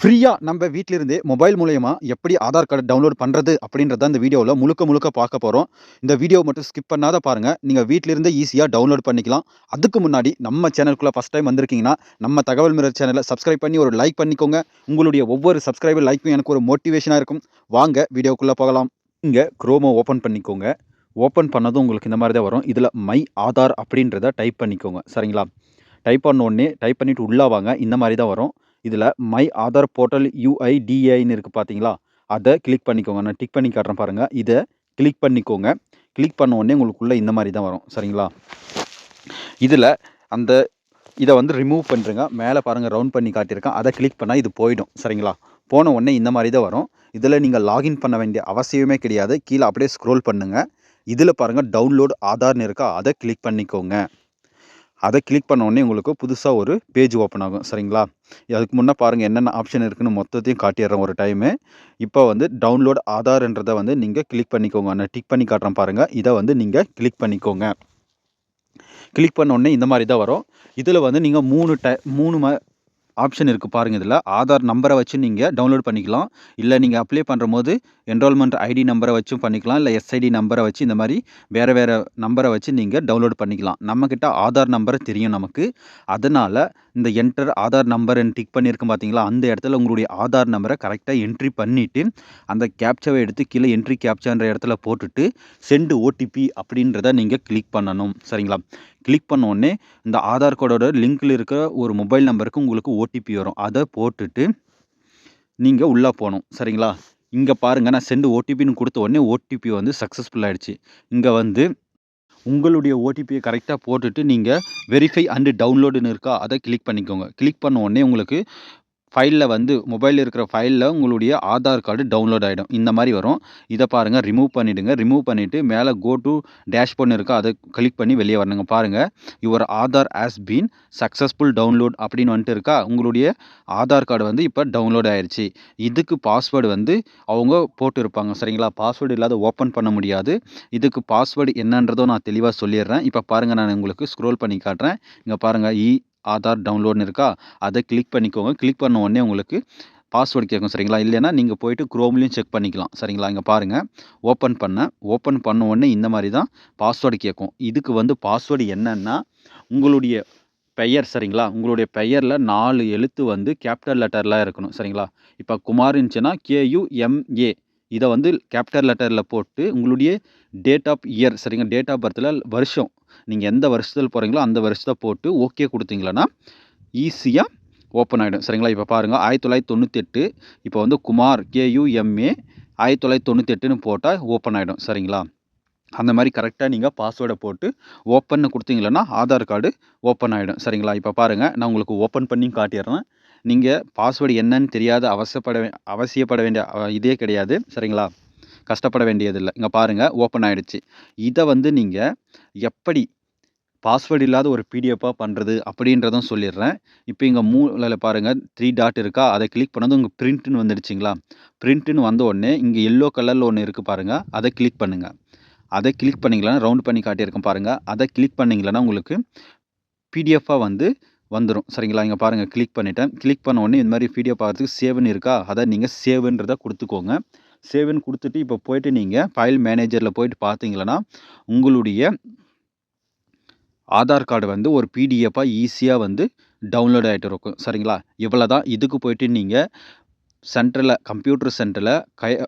ஃப்ரீயா நம்ம வீட்ல இருந்தே மொபைல் மூலியமா எப்படி ஆதார் கார்டு டவுன்லோட் பண்றது அப்படின்றத இந்த வீடியோல முழுக்க பார்க்க போறோம். இந்த வீடியோ மட்டும் ஸ்கிப் பண்ணாத பாருங்க. நீங்க வீட்ல இருந்தே ஈஸியா டவுன்லோட் பண்ணிக்கலாம். அதுக்கு முன்னாடி நம்ம சேனலுக்குள்ள ஃபர்ஸ்ட் டைம் வந்திருக்கீங்கன்னா, நம்ம தகவல் மிரர் சேனல சப்ஸ்கிரைப் பண்ணி ஒரு லைக் பண்ணிக்கோங்க. உங்களுடைய ஒவ்வொரு சப்ஸ்கிரைபர் லைக்கும் எனக்கு ஒரு மோட்டிவேஷனா இருக்கும். வாங்க வீடியோக்குள்ள போகலாம். இங்க குரோம ஓப்பன் பண்ணிக்கோங்க. ஓப்பன் பண்ணதும் உங்களுக்கு இந்த மாரி தான் வரும். இதுல மை ஆதார் அப்படின்றத டைப் பண்ணிக்கோங்க. சரிங்களா? டைப் பண்ண உடனே டைப் பண்ணிட்டு உள்ள வாங்க. இந்த மாரி தான் வரும். இதில மை ஆதார் போர்ட்டல் UIDAIன்னு இருக்கு பார்த்தீங்களா? அத கிளிக் பண்ணிக்கோங்க. நான் டிக் பண்ணி காட்டுறேன் பாருங்க. இத கிளிக் பண்ணிக்கோங்க. கிளிக் பண்ண உடனே உங்களுக்குள்ள இந்த மாரி தான் வரும். சரிங்களா? இதில அந்த இத வந்து ரிமூவ் பண்ருங்க. மேல பாருங்க ரவுண்ட் பண்ணி காட்டியிருக்கேன். அத கிளிக் பண்ணா இது போயிடும். சரிங்களா? போன உடனே இந்த மாரி தான் வரும். இதில நீங்க லாகின் பண்ண வேண்டிய அவசியமே கிடையாது. கீழ அப்படியே ஸ்க்ரோல் பண்ணுங்க. இதில பாருங்க டவுன்லோட் ஆதார்ன்னு இருக்கா? அத கிளிக் பண்ணிக்கோங்க. அத கிளிக் பண்ண உடனே உங்களுக்கு புதுசா ஒரு பேஜ் ஓப்பன் ஆகும். சரிங்களா? அதுக்கு முன்ன பாருங்க என்னென்ன ஆப்ஷன் இருக்குன்னு மொத்தத்தையும் காட்டிர்றேன் ஒரு டைமு. இப்போ வந்து டவுன்லோட் ஆதார்ன்றத வந்து நீங்க கிளிக் பண்ணிக்கோங்க. நான் டிக் பண்ணி காட்டுறேன் பாருங்க. இத வந்து நீங்க கிளிக் பண்ணிக்கோங்க. கிளிக் பண்ண உடனே இந்த மாரி தான் வரும். இதில வந்து நீங்க 3 ஆப்ஷன் இருக்கு பாருங்க இதில. ஆதார் நம்பர வச்சு நீங்க டவுன்லோட் பண்ணிக்கலாம். இல்ல நீங்க அப்ளை பண்ணும்போது என்ரோல்மென்ட் ஐடி நம்பர வச்சும் பண்ணிக்கலாம். இல்ல எஸ்ஐடி நம்பர வச்சு இந்த மாரி வேற நம்பர வச்சு நீங்க டவுன்லோட் பண்ணிக்கலாம். நம்மகிட்ட ஆதார் நம்பர் தெரியும் நமக்கு. அதனால இந்த என்டர் ஆதார் நம்பர்ன்னு டிக் பண்ணியிருக்கோம் பார்த்தீங்களா? அந்த இடத்துல உங்களுடைய ஆதார் நம்பர கரெக்ட்டா என்ட்ரி பண்ணிட்டு, அந்த கேப்சாவ எடுத்து கீழ என்ட்ரி கேப்சான்ற இடத்துல போட்டுட்டு, சென்ட் ஓடிபி அப்படின்றத நீங்க கிளிக் பண்ணணும். சரிங்களா? கிளிக் பண்ண உடனே இந்த ஆதார் கார்டோட லிங்க்ல இருக்கிற ஒரு மொபைல் நம்பருக்கு உங்களுக்கு ஓடிபி வரும். அத போட்டுட்டு நீங்க உள்ள போணும். சரிங்களா? இங்க பாருங்க நான் சென்ட் ஓடிபின்னு குடுத்த உடனே ஓடிபி வந்து சக்சஸ்ஃபுல் ஆயிடுச்சு. இங்க வந்து உங்களுடைய ஓடிபிய கரெக்ட்டா போட்டுட்டு நீங்க வெரிஃபை அண்ட் டவுன்லோடுன்னு இருக்கா? அத கிளிக் பண்ணிக்கோங்க. கிளிக் பண்ண உடனே உங்களுக்கு ஃபைல்ல வந்து மொபைல்ல இருக்கிற ஃபைல்ல உங்களுடைய ஆதார் கார்டு டவுன்லோட் ஆயிடும். இந்த மாரி வரும். இத பாருங்க ரிமூவ் பண்ணிடுங்க. ரிமூவ் பண்ணிட்டு மேல கோ டூ டேஷ்போர்ட்ன்னு இருக்கா? அத கிளிக் பண்ணி வெளிய வரணுங்க. பாருங்க your Aadhaar has been successful download அப்படின்னு வந்துட்டு இருக்கா? உங்களுடைய ஆதார் கார்டு வந்து இப்ப டவுன்லோட் ஆயிருச்சு. இதுக்கு பாஸ்வேர்டு வந்து அவங்க போட்டிருப்பாங்க. சரிங்களா? பாஸ்வேர்டு இல்லாத ஓப்பன் பண்ண முடியாது. இதுக்கு பாஸ்வேர்டு என்னன்றதும் நான் தெளிவா சொல்லிர்றேன். இப்ப பாருங்க நான் உங்களுக்கு ஸ்க்ரோல் பண்ணி காட்டுறேன். இங்க பாருங்க ஆதார் டவுன்லோட்ன்னு இருக்கா? அத கிளிக் பண்ணிக்கோங்க. கிளிக் பண்ண உடனே உங்களுக்கு பாஸ்வேர்ட் கேட்கும். சரிங்களா? இல்லைன்னா நீங்க போயிட்டு குரோம்லயும் செக் பண்ணிக்கலாம். சரிங்களா? இங்க பாருங்க. ஓப்பன் பண்ணேன். ஓப்பன் பண்ண உடனே இந்த மாரி தான் பாஸ்வேர்ட் கேட்கும். இதுக்கு வந்து பாஸ்வேர்டு என்னன்னா, உங்களுடைய பெயர் சரிங்களா? உங்களுடைய பெயர்ல 4 எழுத்து வந்து கேப்பிட்டல் லெட்டர்ல இருக்கணும். சரிங்களா? இப்ப குமார் இருந்துச்சுன்னா KUMA இத வந்து கேப்பிட்டல் லெட்டர்ல போட்டு உங்களுடைய டேட் ஆஃப் இயர் சரிங்க. டேட் ஆஃப் பர்த்ல வருஷம். நீங்க எந்த வருஷத்துல பொறந்தீங்களோ அந்த வருஷத்த போட்டு ஓகே குடுத்தீங்கன்னா, ஈஸியா ஓப்பன் ஆயிடும். சரிங்களா? இப்ப பாருங்க 1998 இப்ப வந்து குமார் KUMA 1998ன்னு போட்டா ஓப்பன் ஆயிடும். சரிங்களா? அந்த மாரி கரெக்ட்டா நீங்க பாஸ்வேர்ட போட்டு ஓப்பன்னு குடுத்தீங்கன்னா, ஆதார் கார்டு ஓப்பன் ஆயிடும். சரிங்களா? இப்ப பாருங்க நான் உங்களுக்கு ஓப்பன் பண்ணியும் காட்டிர்றேன். நீங்க பாஸ்வேர்டு என்னன்னு தெரியாத அவசியப்பட வேண்டிய இதே கிடையாது. சரிங்களா? கஷ்டப்பட வேண்டியதில்ல. இங்க பாருங்க ஓப்பன் ஆயிடுச்சு. இத வந்து நீங்க எப்படி பாஸ்வேர்ட் இல்லாத ஒரு பிடிஎஃப்பா பண்றது அப்படின்றதும் சொல்லிடுறேன். இப்ப இங்க மூலையில பாருங்க 3 டாட் இருக்கா? அத கிளிக் பண்ணதும் உங்க பிரிண்ட்ன்னு வந்துடுச்சுங்களா? பிரிண்ட்ன்னு வந்த உடனே இங்க எல்லோ கலர்ல ஒண்ணு இருக்கு பாருங்க. அத கிளிக் பண்ணுங்க. அத கிளிக் பண்ணீங்கன்னா ரவுண்ட் பண்ணி காட்டியிருக்கேன் பாருங்க. அத கிளிக் பண்ணீங்கன்னா உங்களுக்கு பிடிஎஃப்பா வந்து வந்துரும். சரிங்களா? இங்க பாருங்க கிளிக் பண்ணிட்டேன். கிளிக் பண்ண உடனே இந்த மாரி பிடிஎஃப் ஆகுறதுக்கு சேவ்ன்னு இருக்கா? அத நீங்க சேவ்ன்றத குடுத்துக்கோங்க. சேவ்ன்னு குடுத்துட்டு இப்ப போயிட்டு நீங்க ஃபைல் மேனேஜர்ல போயிட்டு பார்த்தீங்கன்னா, உங்களுடைய ஆதார் கார்டு வந்து ஒரு பிடிஎஃப்பா ஈஸியா வந்து டவுன்லோட் ஆயிட்டு இருக்கும். சரிங்களா? இவ்வளதான். இதுக்கு போயிட்டு நீங்க கம்ப்யூட்டர் சென்டர்ல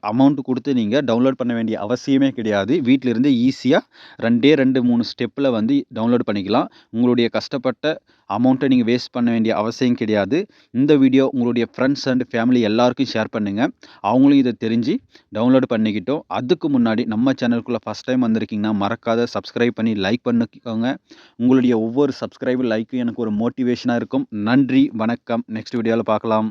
அமௌண்ட் குடுத்து நீங்க டவுன்லோட் பண்ண வேண்டிய அவசியமே கிடையாது. வீட்ல இருந்தே ஈஸியா 2, 3 ஸ்டெப்ல வந்து டவுன்லோட் பண்ணிக்கலாம். உங்களுடைய கஷ்டப்பட்ட அமௌண்ட்ட நீங்க வேஸ்ட் பண்ண வேண்டிய அவசியம் கிடையாது. இந்த வீடியோ உங்களுடைய ஃப்ரெண்ட்ஸ் அண்ட் ஃபேமிலி எல்லாருக்கும் ஷேர் பண்ணுங்க. அவங்களும் இத தெரிஞ்சு டவுன்லோட் பண்ணிக்கிட்டும். அதுக்கு முன்னாடி நம்ம சேனலுக்குள்ள ஃபர்ஸ்ட் டைம் வந்திருக்கீங்கன்னா, மறக்காத சப்ஸ்கிரைப் பண்ணி லைக் பண்ணிக்கோங்க. உங்களுடைய ஒவ்வொரு சப்ஸ்கிரைப், லைக்கும் எனக்கு ஒரு மோட்டிவேஷனா இருக்கும். நன்றி, வணக்கம். நெக்ஸ்ட் வீடியோல பார்க்கலாம்.